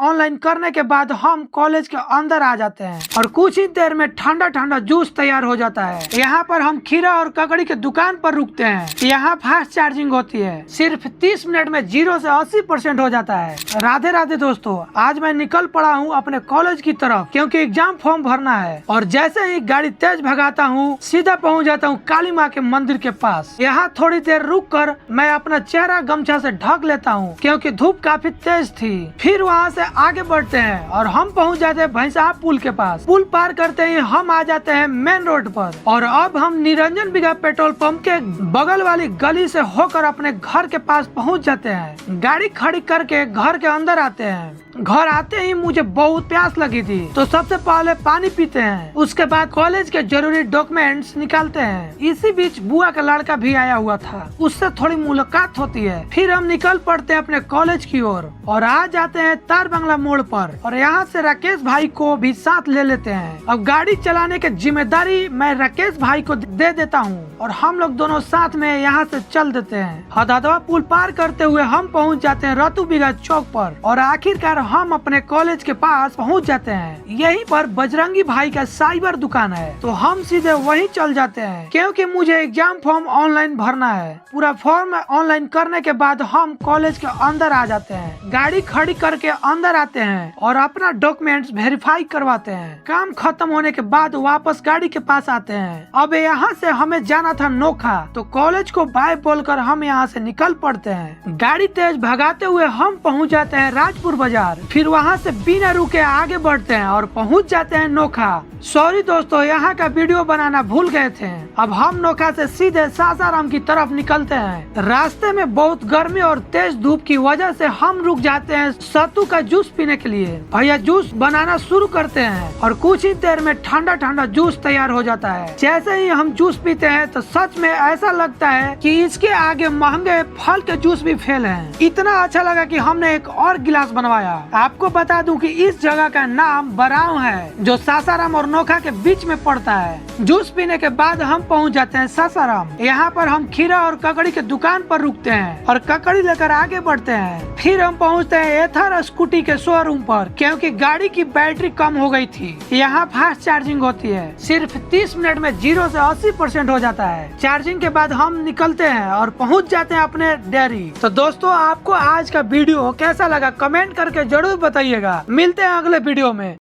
Online करने के बाद हम कॉलेज के अंदर आ जाते हैं और कुछ ही देर में ठंडा ठंडा जूस तैयार हो जाता है। यहाँ पर हम खीरा और ककड़ी के दुकान पर रुकते हैं। यहाँ फास्ट चार्जिंग होती है, सिर्फ 30 मिनट में 0 से 80% हो जाता है। राधे राधे दोस्तों, आज मैं निकल पड़ा हूँ अपने कॉलेज की तरफ क्योंकि एग्जाम फॉर्म भरना है और जैसे ही गाड़ी तेज भगाता हूँ सीधा पहुँच जाता हूँ काली माँ के मंदिर के पास। यहाँ थोड़ी देर रुक कर मैं अपना चेहरा गमछा से ढक लेता हूँ क्योंकि धूप काफी तेज थी। फिर वहाँ से आगे बढ़ते हैं और हम पहुँच जाते हैं भैंसा पुल के पास। पुल पार करते ही हम आ जाते हैं मेन रोड पर और अब हम निरंजन बिघा पेट्रोल पंप के बगल वाली गली से होकर अपने घर के पास पहुँच जाते हैं। गाड़ी खड़ी करके घर के अंदर आते हैं। घर आते ही मुझे बहुत प्यास लगी थी तो सबसे पहले पानी पीते हैं, उसके बाद कॉलेज के जरूरी डॉक्यूमेंट्स निकालते हैं। इसी बीच बुआ का लड़का भी आया हुआ था, उससे थोड़ी मुलाकात होती है। फिर हम निकल पड़ते हैं अपने कॉलेज की ओर और आ जाते हैं तार बंगला मोड़ पर और यहाँ से राकेश भाई को भी साथ ले लेते हैं। अब गाड़ी चलाने की जिम्मेदारी मैं राकेश भाई को दे देता हूँ और हम लोग दोनों साथ में यहाँ से चल देते हैं। हदादवा पुल पार करते हुए हम पहुँच जाते हैं रतु बिघा चौक पर और आखिरकार हम अपने कॉलेज के पास पहुंच जाते हैं। यहीं पर बजरंगी भाई का साइबर दुकान है तो हम सीधे वहीं चल जाते हैं क्योंकि मुझे एग्जाम फॉर्म ऑनलाइन भरना है। पूरा फॉर्म ऑनलाइन करने के बाद हम कॉलेज के अंदर आ जाते हैं। गाड़ी खड़ी करके अंदर आते हैं और अपना डॉक्यूमेंट्स वेरीफाई करवाते हैं। काम खत्म होने के बाद वापस गाड़ी के पास आते हैं। अब यहाँ से हमें जाना था नोखा तो कॉलेज को बाय बोलकर हम यहाँ से निकल पड़ते हैं। गाड़ी तेज भगाते हुए हम पहुँच जाते हैं राजपुर बाजार। फिर वहाँ से बिना रुके आगे बढ़ते हैं और पहुँच जाते हैं नोखा। सॉरी दोस्तों, यहाँ का वीडियो बनाना भूल गए थे। अब हम नोखा से सीधे सासाराम की तरफ निकलते हैं। रास्ते में बहुत गर्मी और तेज धूप की वजह से हम रुक जाते हैं सत्तू का जूस पीने के लिए। भैया जूस बनाना शुरू करते हैं और कुछ ही देर में ठंडा ठंडा जूस तैयार हो जाता है। जैसे ही हम जूस पीते हैं तो सच में ऐसा लगता है कि इसके आगे महंगे फल के जूस भी फेल हैं। इतना अच्छा लगा कि हमने एक और गिलास बनवाया। आपको बता दूं कि इस जगह का नाम बराव है जो सासाराम और नोखा के बीच में पड़ता है। जूस पीने के बाद हम पहुंच जाते हैं सासाराम। यहाँ पर हम खीरा और ककड़ी के दुकान पर रुकते हैं और ककड़ी लेकर आगे बढ़ते हैं। फिर हम पहुंचते हैं एथर स्कूटी के शोरूम पर क्योंकि गाड़ी की बैटरी कम हो गई थी। यहाँ फास्ट चार्जिंग होती है, सिर्फ 30 मिनट में 0 से 80% हो जाता है। चार्जिंग के बाद हम निकलते हैं और पहुँच जाते हैं अपने डेयरी। तो दोस्तों, आपको आज का वीडियो कैसा लगा कमेंट करके जरूर बताइएगा। मिलते हैं अगले वीडियो में।